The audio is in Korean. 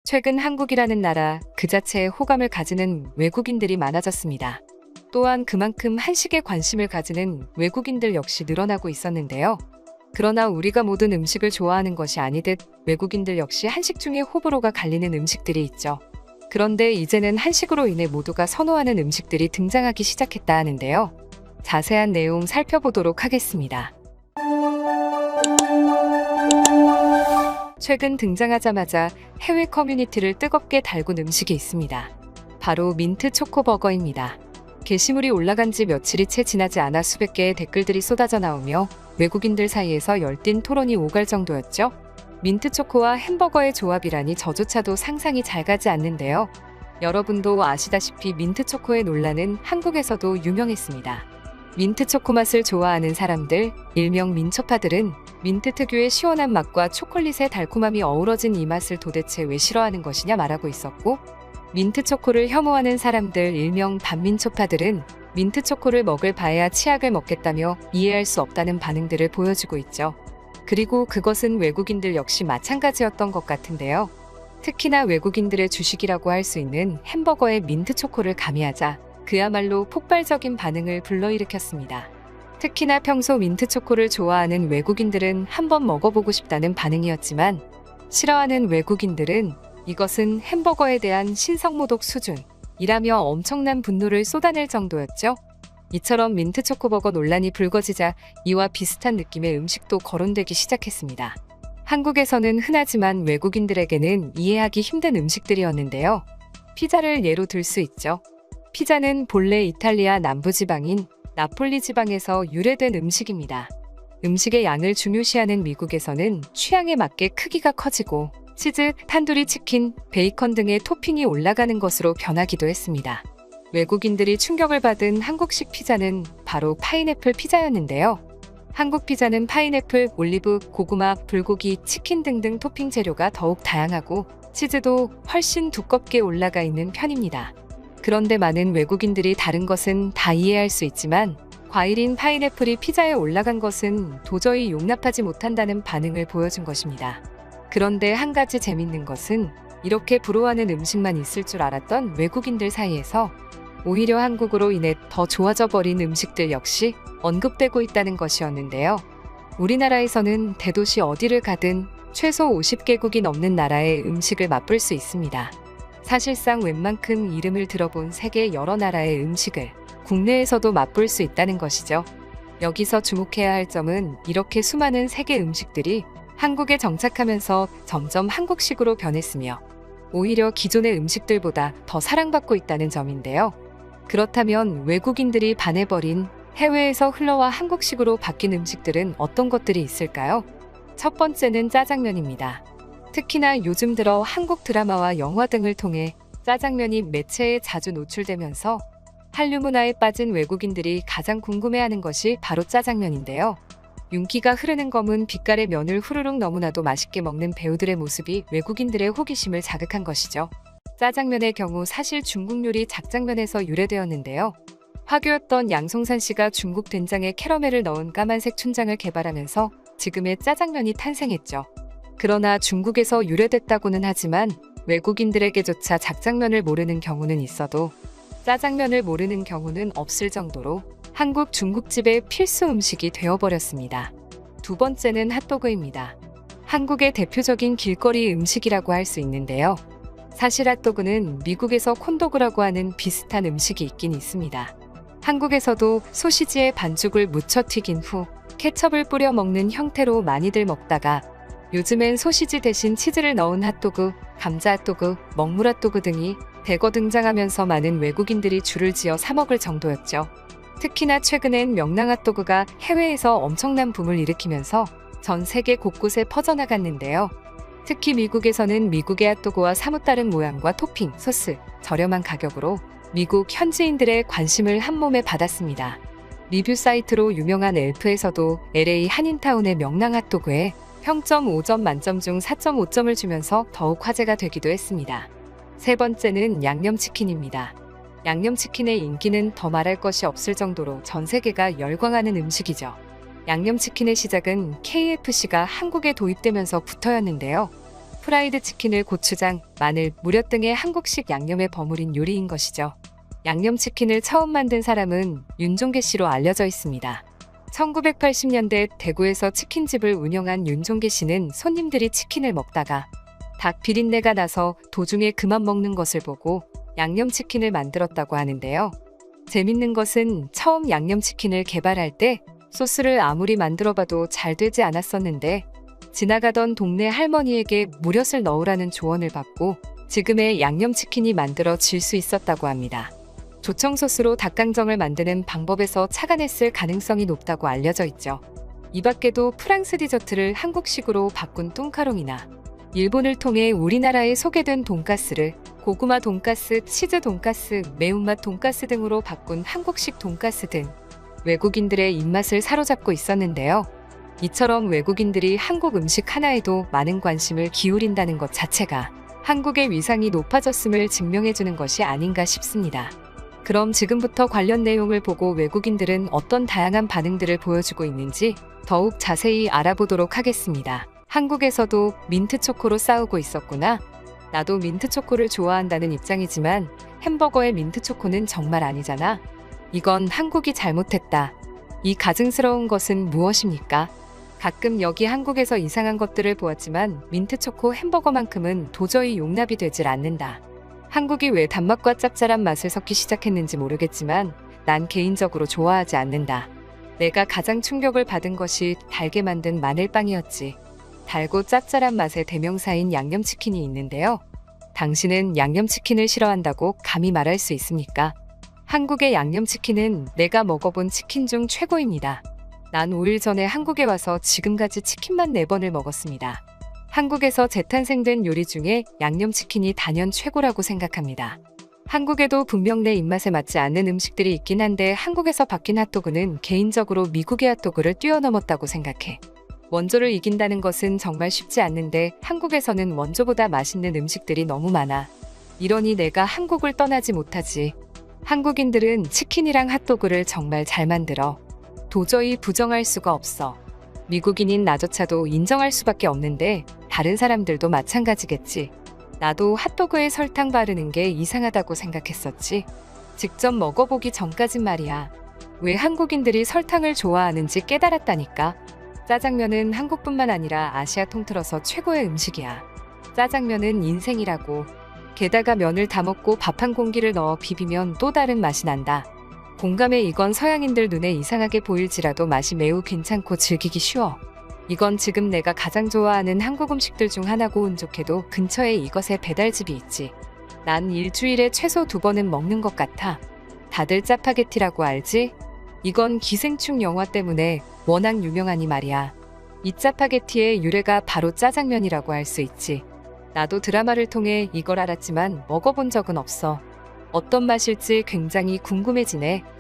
최근 한국이라는 나라 그 자체에 호감을 가지는 외국인들이 많아졌습니다. 또한 그만큼 한식에 관심을 가지는 외국인들 역시 늘어나고 있었는데요. 그러나 우리가 모든 음식을 좋아하는 것이 아니듯 외국인들 역시 한식 중에 호불호가 갈리는 음식들이 있죠. 그런데 이제는 한식으로 인해 모두가 선호하는 음식들이 등장하기 시작했다 하는데요. 자세한 내용 살펴보도록 하겠습니다. 최근 등장하자마자 해외 커뮤니티를 뜨겁게 달군 음식이 있습니다. 바로 민트 초코버거입니다. 게시물이 올라간 지 며칠이 채 지나지 않아 수백 개의 댓글들이 쏟아져 나오며 외국인들 사이에서 열띤 토론이 오갈 정도였죠. 민트 초코와 햄버거의 조합이라니 저조차도 상상이 잘 가지 않는데요. 여러분도 아시다시피 민트 초코의 논란은 한국에서도 유명했습니다. 민트 초코 맛을 좋아하는 사람들, 일명 민초파들은 민트 특유의 시원한 맛과 초콜릿의 달콤함이 어우러진 이 맛을 도대체 왜 싫어하는 것이냐 말하고 있었고, 민트 초코를 혐오하는 사람들, 일명 반민초파들은 민트 초코를 먹을 바에야 치약을 먹겠다며 이해할 수 없다는 반응들을 보여주고 있죠. 그리고 그것은 외국인들 역시 마찬가지였던 것 같은데요. 특히나 외국인들의 주식이라고 할 수 있는 햄버거에 민트 초코를 가미하자 그야말로 폭발적인 반응을 불러일으켰습니다. 특히나 평소 민트 초코를 좋아하는 외국인들은 한번 먹어보고 싶다는 반응이었지만, 싫어하는 외국인들은 이것은 햄버거에 대한 신성모독 수준이라며 엄청난 분노를 쏟아낼 정도였죠. 이처럼 민트 초코버거 논란이 불거지자 이와 비슷한 느낌의 음식도 거론되기 시작했습니다. 한국에서는 흔하지만 외국인들에게는 이해하기 힘든 음식들이었는데요. 피자를 예로 들 수 있죠. 피자는 본래 이탈리아 남부지방인 나폴리 지방에서 유래된 음식입니다. 음식의 양을 중요시하는 미국에서는 취향에 맞게 크기가 커지고 치즈, 탄두리 치킨, 베이컨 등의 토핑이 올라가는 것으로 변하기도 했습니다. 외국인들이 충격을 받은 한국식 피자는 바로 파인애플 피자였는데요. 한국 피자는 파인애플, 올리브, 고구마, 불고기, 치킨 등등 토핑 재료가 더욱 다양하고 치즈도 훨씬 두껍게 올라가 있는 편입니다. 그런데 많은 외국인들이 다른 것은 다 이해할 수 있지만 과일인 파인애플이 피자에 올라간 것은 도저히 용납하지 못한다는 반응을 보여준 것입니다. 그런데 한 가지 재밌는 것은 이렇게 불호하는 음식만 있을 줄 알았던 외국인들 사이에서 오히려 한국으로 인해 더 좋아져 버린 음식들 역시 언급되고 있다는 것이었는데요. 우리나라에서는 대도시 어디를 가든 최소 50개국이 넘는 나라의 음식을 맛볼 수 있습니다. 사실상 웬만큼 이름을 들어본 세계 여러 나라의 음식을 국내에서도 맛볼 수 있다는 것이죠. 여기서 주목해야 할 점은 이렇게 수많은 세계 음식들이 한국에 정착하면서 점점 한국식으로 변했으며 오히려 기존의 음식들보다 더 사랑받고 있다는 점인데요. 그렇다면 외국인들이 반해버린 해외에서 흘러와 한국식으로 바뀐 음식들은 어떤 것들이 있을까요? 첫 번째는 짜장면입니다. 특히나 요즘 들어 한국 드라마와 영화 등을 통해 짜장면이 매체에 자주 노출되면서 한류 문화에 빠진 외국인들이 가장 궁금해하는 것이 바로 짜장면인데요. 윤기가 흐르는 검은 빛깔의 면을 후루룩 너무나도 맛있게 먹는 배우들의 모습이 외국인들의 호기심을 자극한 것이죠. 짜장면의 경우 사실 중국 요리 작장면에서 유래되었는데요. 화교였던 양송산 씨가 중국 된장에 캐러멜을 넣은 까만색 춘장을 개발하면서 지금의 짜장면이 탄생했죠. 그러나 중국에서 유래됐다고는 하지만 외국인들에게조차 작장면을 모르는 경우는 있어도 짜장면을 모르는 경우는 없을 정도로 한국 중국집의 필수 음식이 되어버렸습니다. 두 번째는 핫도그입니다. 한국의 대표적인 길거리 음식이라고 할 수 있는데요. 사실 핫도그는 미국에서 콘도그라고 하는 비슷한 음식이 있긴 있습니다. 한국에서도 소시지에 반죽을 묻혀 튀긴 후 케첩을 뿌려 먹는 형태로 많이들 먹다가 요즘엔 소시지 대신 치즈를 넣은 핫도그, 감자 핫도그, 먹물 핫도그 등이 대거 등장하면서 많은 외국인들이 줄을 지어 사 먹을 정도였죠. 특히나 최근엔 명랑 핫도그가 해외에서 엄청난 붐을 일으키면서 전 세계 곳곳에 퍼져나갔는데요. 특히 미국에서는 미국의 핫도그와 사뭇 다른 모양과 토핑, 소스, 저렴한 가격으로 미국 현지인들의 관심을 한몸에 받았습니다. 리뷰 사이트로 유명한 엘프에서도 LA 한인타운의 명랑 핫도그에 평점 5점 만점 중 4.5점을 주면서 더욱 화제가 되기도 했습니다. 세 번째는 양념치킨입니다. 양념치킨의 인기는 더 말할 것이 없을 정도로 전 세계가 열광하는 음식이죠. 양념치킨의 시작은 KFC가 한국에 도입되면서부터였는데요. 프라이드 치킨을 고추장, 마늘, 무엿 등의 한국식 양념에 버무린 요리인 것이죠. 양념치킨을 처음 만든 사람은 윤종계 씨로 알려져 있습니다. 1980년대 대구에서 치킨집을 운영한 윤종계 씨는 손님들이 치킨을 먹다가 닭 비린내가 나서 도중에 그만 먹는 것을 보고 양념치킨을 만들었다고 하는데요. 재밌는 것은 처음 양념치킨을 개발할 때 소스를 아무리 만들어봐도 잘 되지 않았었는데 지나가던 동네 할머니에게 무엿을 넣으라는 조언을 받고 지금의 양념치킨이 만들어질 수 있었다고 합니다. 조청소스로 닭강정을 만드는 방법에서 착안했을 가능성이 높다고 알려져 있죠. 이 밖에도 프랑스 디저트를 한국식으로 바꾼 뚱카롱이나 일본을 통해 우리나라에 소개된 돈가스를 고구마 돈가스, 치즈 돈가스, 매운맛 돈가스 등으로 바꾼 한국식 돈가스 등 외국인들의 입맛을 사로잡고 있었는데요. 이처럼 외국인들이 한국 음식 하나에도 많은 관심을 기울인다는 것 자체가 한국의 위상이 높아졌음을 증명해주는 것이 아닌가 싶습니다. 그럼 지금부터 관련 내용을 보고 외국인들은 어떤 다양한 반응들을 보여주고 있는지 더욱 자세히 알아보도록 하겠습니다. 한국에서도 민트초코로 싸우고 있었구나. 나도 민트초코를 좋아한다는 입장이지만 햄버거의 민트초코는 정말 아니잖아. 이건 한국이 잘못했다. 이 가증스러운 것은 무엇입니까? 가끔 여기 한국에서 이상한 것들을 보았지만 민트초코 햄버거만큼은 도저히 용납이 되질 않는다. 한국이 왜 단맛과 짭짤한 맛을 섞기 시작했는지 모르겠지만 난 개인적으로 좋아하지 않는다. 내가 가장 충격을 받은 것이 달게 만든 마늘빵이었지. 달고 짭짤한 맛의 대명사인 양념치킨이 있는데요. 당신은 양념치킨을 싫어한다고 감히 말할 수 있습니까? 한국의 양념치킨은 내가 먹어본 치킨 중 최고입니다. 난 5일 전에 한국에 와서 지금까지 치킨만 4번을 먹었습니다. 한국에서 재탄생된 요리 중에 양념치킨이 단연 최고라고 생각합니다. 한국에도 분명 내 입맛에 맞지 않는 음식들이 있긴 한데 한국에서 바뀐 핫도그는 개인적으로 미국의 핫도그를 뛰어넘었다고 생각해. 원조를 이긴다는 것은 정말 쉽지 않는데 한국에서는 원조보다 맛있는 음식들이 너무 많아. 이러니 내가 한국을 떠나지 못하지. 한국인들은 치킨이랑 핫도그를 정말 잘 만들어. 도저히 부정할 수가 없어. 미국인인 나조차도 인정할 수밖에 없는데 다른 사람들도 마찬가지겠지. 나도 핫도그에 설탕 바르는 게 이상하다고 생각했었지. 직접 먹어보기 전까진 말이야. 왜 한국인들이 설탕을 좋아하는지 깨달았다니까. 짜장면은 한국뿐만 아니라 아시아 통틀어서 최고의 음식이야. 짜장면은 인생이라고. 게다가 면을 다 먹고 밥 한 공기를 넣어 비비면 또 다른 맛이 난다. 공감해. 이건 서양인들 눈에 이상하게 보일지라도 맛이 매우 괜찮고 즐기기 쉬워. 이건 지금 내가 가장 좋아하는 한국 음식들 중 하나고 운 좋게도 근처에 이것의 배달집이 있지. 난 일주일에 최소 2번은 먹는 것 같아. 다들 짜파게티라고 알지? 이건 기생충 영화 때문에 워낙 유명하니 말이야. 이 짜파게티의 유래가 바로 짜장면이라고 할 수 있지. 나도 드라마를 통해 이걸 알았지만 먹어본 적은 없어. 어떤 맛일지 굉장히 궁금해지네.